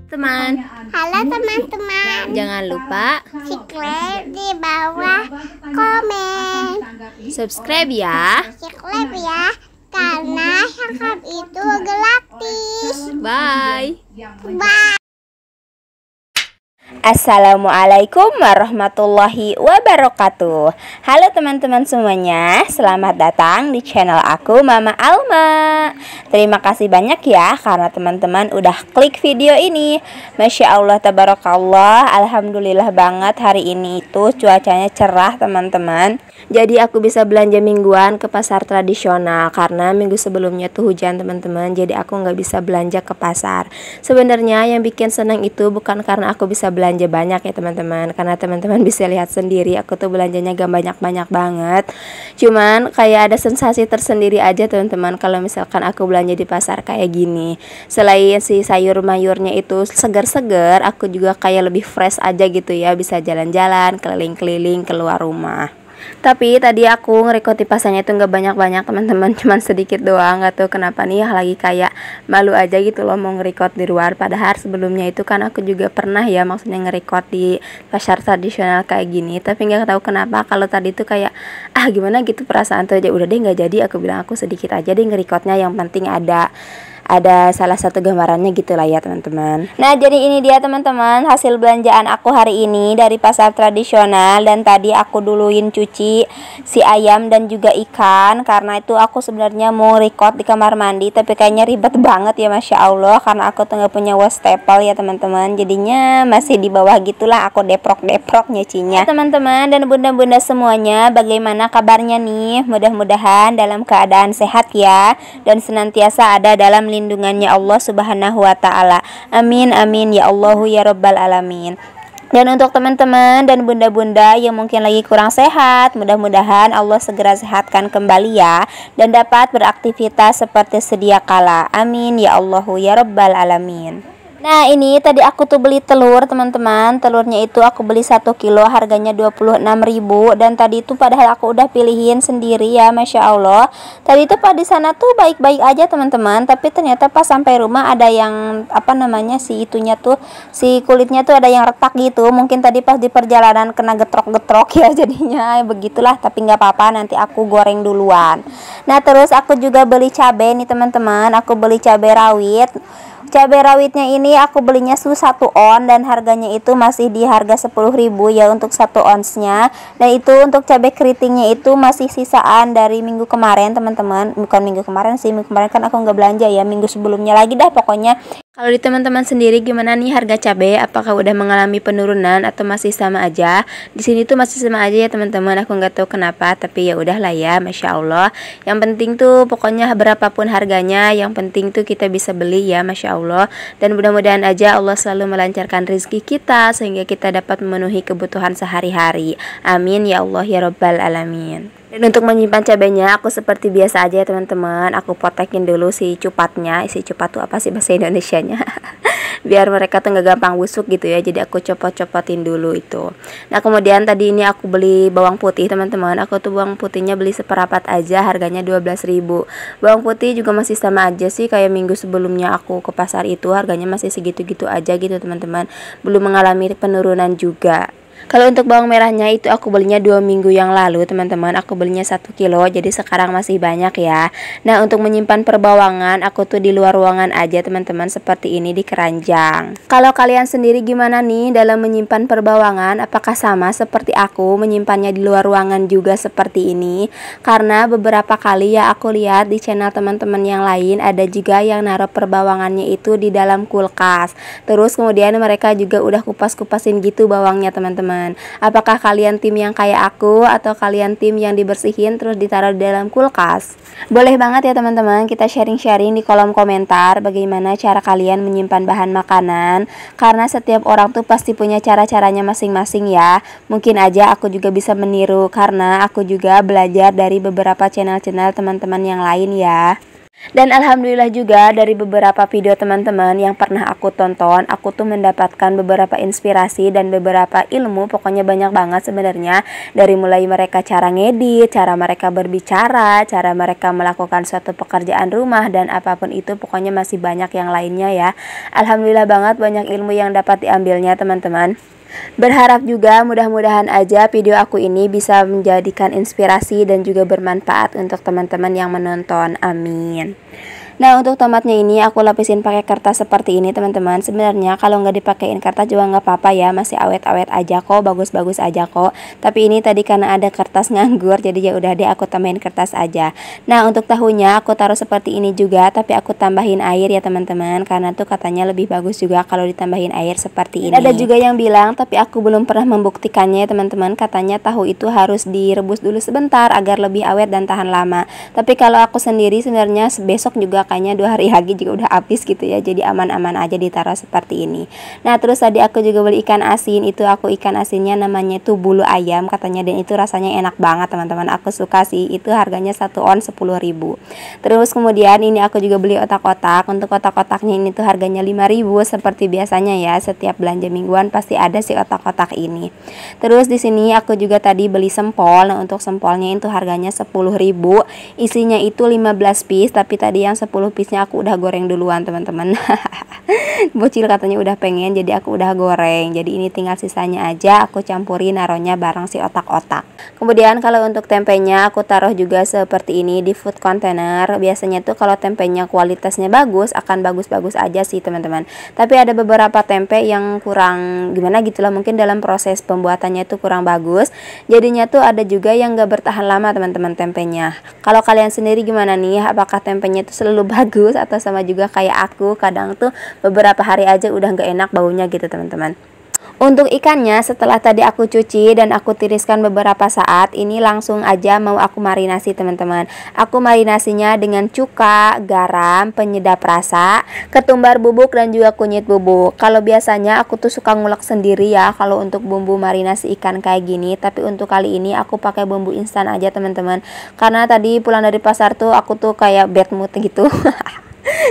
Teman, Halo teman-teman, jangan lupa subscribe di bawah komen. subscribe ya. Subscribe ya, karena subscribe itu gratis. Bye. Bye. Assalamualaikum warahmatullahi wabarakatuh. Halo teman-teman semuanya, selamat datang di channel aku Mama Alma. Terima kasih banyak ya karena teman-teman udah klik video ini. Masya Allah, tabarakallah, alhamdulillah banget hari ini itu cuacanya cerah teman-teman. Jadi aku bisa belanja mingguan ke pasar tradisional karena minggu sebelumnya tuh hujan teman-teman. Jadi aku nggak bisa belanja ke pasar. Sebenarnya yang bikin senang itu bukan karena aku bisa belanja banyak ya teman-teman, karena teman-teman bisa lihat sendiri aku tuh belanjanya gak banyak-banyak banget. Cuman kayak ada sensasi tersendiri aja teman-teman kalau misalkan aku belanja di pasar kayak gini. Selain si sayur mayurnya itu segar-segar, aku juga kayak lebih fresh aja gitu ya, bisa jalan-jalan keliling-keliling keluar rumah. Tapi tadi aku ngerekod di pasarnya itu nggak banyak-banyak teman-teman, cuman sedikit doang. Nggak tahu kenapa nih lagi kayak malu aja gitu loh mau ngerekod di luar. Padahal sebelumnya itu kan aku juga pernah ya maksudnya ngerekod di pasar tradisional kayak gini. Tapi nggak tahu kenapa kalau tadi tuh kayak gimana gitu perasaan tuh aja, udah deh nggak jadi. Aku bilang aku sedikit aja deh ngerekodnya, yang penting ada salah satu gambarannya gitu lah ya teman-teman. Nah jadi ini dia teman-teman hasil belanjaan aku hari ini dari pasar tradisional. Dan tadi aku duluin cuci si ayam dan juga ikan, karena itu aku sebenarnya mau record di kamar mandi tapi kayaknya ribet banget ya, Masya Allah, karena aku tuh nggak punya wastafel ya teman-teman. Jadinya masih di bawah gitulah aku deprok-deprok nyucinya. Teman-teman dan bunda-bunda semuanya, bagaimana kabarnya nih? Mudah-mudahan dalam keadaan sehat ya, dan senantiasa ada dalam lindungannya Allah Subhanahu wa ta'ala. Amin amin ya Allahu ya Rabbal alamin. Dan untuk teman-teman dan bunda-bunda yang mungkin lagi kurang sehat, mudah-mudahan Allah segera sehatkan kembali ya, dan dapat beraktivitas seperti sedia kala. Amin ya Allahu ya Rabbal alamin. Nah ini tadi aku tuh beli telur teman-teman. Telurnya itu aku beli 1 kilo, harganya 26.000. Dan tadi itu padahal aku udah pilihin sendiri ya, Masya Allah. Tadi itu pas di sana tuh baik-baik aja teman-teman, tapi ternyata pas sampai rumah ada yang si itunya tuh, si kulitnya tuh ada yang retak gitu. Mungkin tadi pas di perjalanan kena getrok-getrok ya, jadinya begitulah. Tapi nggak apa-apa, nanti aku goreng duluan. Nah terus aku juga beli cabai nih teman-teman. Aku beli cabai rawit. Cabai rawitnya ini aku belinya 1 on dan harganya itu masih di harga 10.000 ya untuk 1 onsnya. Dan itu untuk cabai keritingnya itu masih sisaan dari minggu kemarin teman-teman. Bukan minggu kemarin sih, minggu kemarin kan aku nggak belanja ya, minggu sebelumnya lagi dah pokoknya. Kalau di teman-teman sendiri gimana nih harga cabai? Apakah udah mengalami penurunan atau masih sama aja? Di sini tuh masih sama aja ya teman-teman. Aku nggak tahu kenapa, tapi ya udahlah ya, Masya Allah. Yang penting tuh pokoknya berapapun harganya, yang penting tuh kita bisa beli ya, Masya Allah. Dan mudah-mudahan aja Allah selalu melancarkan rezeki kita sehingga kita dapat memenuhi kebutuhan sehari-hari. Amin ya Allah ya Rabbal alamin. Dan untuk menyimpan cabainya aku seperti biasa aja ya teman-teman. Aku potekin dulu si cupatnya. Si cupat tuh apa sih bahasa Indonesianya? Biar mereka tuh nggak gampang busuk gitu ya. Jadi aku copot-copotin dulu itu. Nah kemudian tadi ini aku beli bawang putih teman-teman. Aku tuh bawang putihnya beli seperempat aja, harganya 12.000. Bawang putih juga masih sama aja sih kayak minggu sebelumnya aku ke pasar itu, harganya masih segitu-gitu aja gitu teman-teman. Belum mengalami penurunan juga. Kalau untuk bawang merahnya itu aku belinya 2 minggu yang lalu teman-teman. Aku belinya 1 kilo, jadi sekarang masih banyak ya. Nah untuk menyimpan perbawangan aku tuh di luar ruangan aja teman-teman, seperti ini di keranjang. Kalau kalian sendiri gimana nih dalam menyimpan perbawangan? Apakah sama seperti aku menyimpannya di luar ruangan juga seperti ini? Karena beberapa kali ya aku lihat di channel teman-teman yang lain ada juga yang naruh perbawangannya itu di dalam kulkas. Terus kemudian mereka juga udah kupas-kupasin gitu bawangnya teman-teman. Apakah kalian tim yang kayak aku atau kalian tim yang dibersihin terus ditaruh di dalam kulkas? Boleh banget ya teman-teman, kita sharing-sharing di kolom komentar bagaimana cara kalian menyimpan bahan makanan, karena setiap orang tuh pasti punya cara-caranya masing-masing ya. Mungkin aja aku juga bisa meniru karena aku juga belajar dari beberapa channel-channel teman-teman yang lain ya. Dan alhamdulillah juga dari beberapa video teman-teman yang pernah aku tonton, aku tuh mendapatkan beberapa inspirasi dan beberapa ilmu, pokoknya banyak banget sebenarnya. Dari mulai mereka cara ngedit, cara mereka berbicara, cara mereka melakukan suatu pekerjaan rumah, dan apapun itu pokoknya masih banyak yang lainnya ya. Alhamdulillah banget banyak ilmu yang dapat diambilnya teman-teman. Berharap juga mudah-mudahan aja video aku ini bisa menjadikan inspirasi dan juga bermanfaat untuk teman-teman yang menonton. Amin. Nah, untuk tomatnya ini aku lapisin pakai kertas seperti ini teman-teman. Sebenarnya kalau nggak dipakein kertas juga nggak apa-apa ya, masih awet-awet aja kok, bagus-bagus aja kok. Tapi ini tadi karena ada kertas nganggur, jadi ya udah deh aku tambahin kertas aja. Nah, untuk tahunya aku taruh seperti ini juga, tapi aku tambahin air ya teman-teman, karena tuh katanya lebih bagus juga kalau ditambahin air seperti ini. Ada juga yang bilang, tapi aku belum pernah membuktikannya ya teman-teman, katanya tahu itu harus direbus dulu sebentar agar lebih awet dan tahan lama. Tapi kalau aku sendiri sebenarnya besok juga kayaknya 2 hari lagi juga udah habis gitu ya, jadi aman-aman aja ditaruh seperti ini. Nah, terus tadi aku juga beli ikan asin, itu aku ikan asinnya namanya itu bulu ayam katanya, dan itu rasanya enak banget teman-teman, aku suka sih. Itu harganya 1 on 10.000. Terus kemudian ini aku juga beli otak-otak. Untuk otak-otaknya ini tuh harganya 5.000 seperti biasanya ya, setiap belanja mingguan pasti ada sih otak-otak ini. Terus di sini aku juga tadi beli sempol. Nah, untuk sempolnya itu harganya 10.000, isinya itu 15 piece, tapi tadi yang 10 piece-nya aku udah goreng duluan teman-teman. Bocil katanya udah pengen, jadi aku udah goreng. Jadi ini tinggal sisanya aja aku campurin naruhnya bareng si otak-otak. Kemudian kalau untuk tempenya aku taruh juga seperti ini di food container. Biasanya tuh kalau tempenya kualitasnya bagus akan bagus-bagus aja sih teman-teman. Tapi ada beberapa tempe yang kurang gimana gitulah, mungkin dalam proses pembuatannya itu kurang bagus. Jadinya tuh ada juga yang gak bertahan lama teman-teman tempenya. Kalau kalian sendiri gimana nih? Apakah tempenya itu selalu bagus atau sama juga kayak aku, kadang tuh beberapa hari aja udah nggak enak baunya gitu teman-teman. Untuk ikannya setelah tadi aku cuci dan aku tiriskan beberapa saat, ini langsung aja mau aku marinasi teman-teman. Aku marinasinya dengan cuka, garam, penyedap rasa, ketumbar bubuk dan juga kunyit bubuk. Kalau biasanya aku tuh suka ngulek sendiri ya kalau untuk bumbu marinasi ikan kayak gini, tapi untuk kali ini aku pakai bumbu instan aja teman-teman. Karena tadi pulang dari pasar tuh aku tuh kayak bad mood gitu.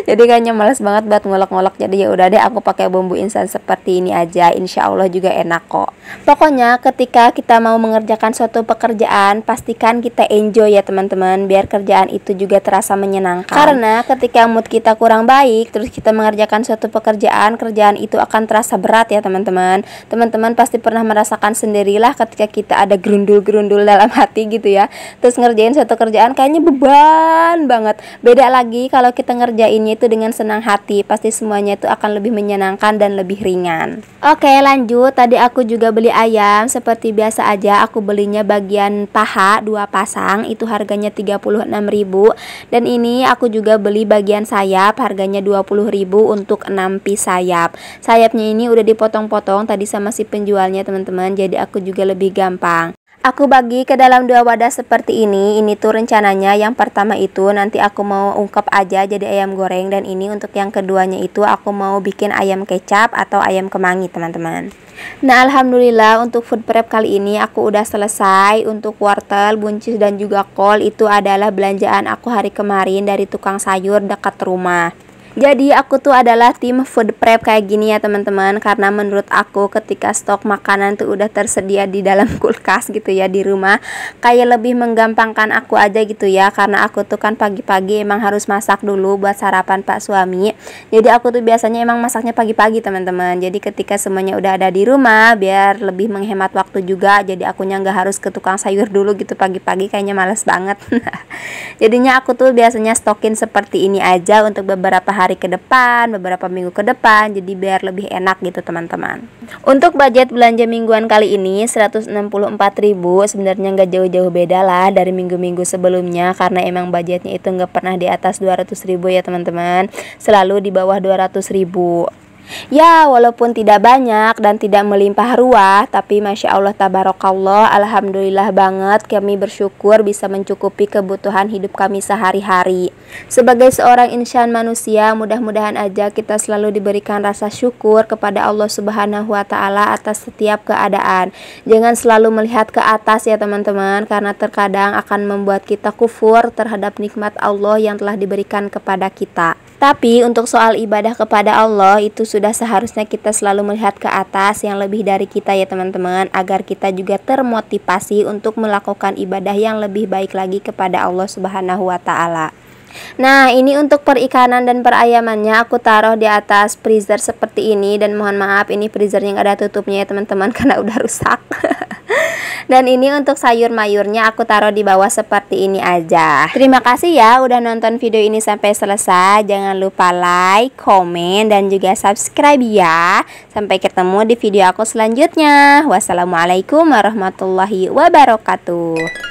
Jadi kayaknya males banget buat ngolok-ngolok, jadi ya udah deh aku pakai bumbu instan seperti ini aja. Insya Allah juga enak kok. Pokoknya ketika kita mau mengerjakan suatu pekerjaan, pastikan kita enjoy ya teman-teman, biar kerjaan itu juga terasa menyenangkan. Karena ketika mood kita kurang baik, terus kita mengerjakan suatu pekerjaan, kerjaan itu akan terasa berat ya teman-teman. Teman-teman pasti pernah merasakan sendirilah ketika kita ada gerundul-gerundul dalam hati gitu ya, terus ngerjain suatu kerjaan kayaknya beban banget. Beda lagi kalau kita ngerjainnya itu dengan senang hati, pasti semuanya itu akan lebih menyenangkan dan lebih ringan. Oke, lanjut. Tadi aku juga beli ayam, seperti biasa aja aku belinya bagian paha 2 pasang, itu harganya 36.000. Dan ini aku juga beli bagian sayap, harganya 20.000 untuk 6 piece sayap. Sayapnya ini udah dipotong-potong tadi sama si penjualnya teman-teman, jadi aku juga lebih gampang. Aku bagi ke dalam 2 wadah seperti ini. Ini tuh rencananya yang pertama itu nanti aku mau ungkep aja jadi ayam goreng, dan ini untuk yang keduanya itu aku mau bikin ayam kecap atau ayam kemangi teman-teman. Nah, alhamdulillah untuk food prep kali ini aku udah selesai. Untuk wortel, buncis dan juga kol itu adalah belanjaan aku hari kemarin dari tukang sayur dekat rumah. Jadi aku tuh adalah tim food prep kayak gini ya teman-teman, karena menurut aku ketika stok makanan tuh udah tersedia di dalam kulkas gitu ya di rumah, kayak lebih menggampangkan aku aja gitu ya, karena aku tuh kan pagi-pagi emang harus masak dulu buat sarapan Pak suami. Jadi aku tuh biasanya emang masaknya pagi-pagi teman-teman. Jadi ketika semuanya udah ada di rumah, biar lebih menghemat waktu juga, jadi akunya nggak harus ke tukang sayur dulu gitu pagi-pagi, kayaknya males banget. Jadinya aku tuh biasanya stokin seperti ini aja untuk beberapa hari ke depan, beberapa minggu ke depan, jadi biar lebih enak gitu teman-teman. Untuk budget belanja mingguan kali ini 164.000, sebenarnya nggak jauh-jauh beda lah dari minggu-minggu sebelumnya, karena emang budgetnya itu nggak pernah di atas 200.000 ya teman-teman, selalu di bawah 200.000. Ya, walaupun tidak banyak dan tidak melimpah ruah, tapi Masya Allah tabarakallah, alhamdulillah banget kami bersyukur bisa mencukupi kebutuhan hidup kami sehari-hari. Sebagai seorang insan manusia, mudah-mudahan aja kita selalu diberikan rasa syukur kepada Allah Subhanahu wa Ta'ala atas setiap keadaan. Jangan selalu melihat ke atas ya teman-teman, karena terkadang akan membuat kita kufur terhadap nikmat Allah yang telah diberikan kepada kita. Tapi untuk soal ibadah kepada Allah itu sudah seharusnya kita selalu melihat ke atas yang lebih dari kita ya teman-teman, agar kita juga termotivasi untuk melakukan ibadah yang lebih baik lagi kepada Allah Subhanahu wa Ta'ala. Nah, ini untuk perikanan dan perayamannya aku taruh di atas freezer seperti ini, dan mohon maaf ini freezernya nggak ada tutupnya ya teman-teman karena udah rusak. Dan ini untuk sayur mayurnya aku taruh di bawah seperti ini aja. Terima kasih ya udah nonton video ini sampai selesai. Jangan lupa like, komen, dan juga subscribe ya. Sampai ketemu di video aku selanjutnya. Wassalamualaikum warahmatullahi wabarakatuh.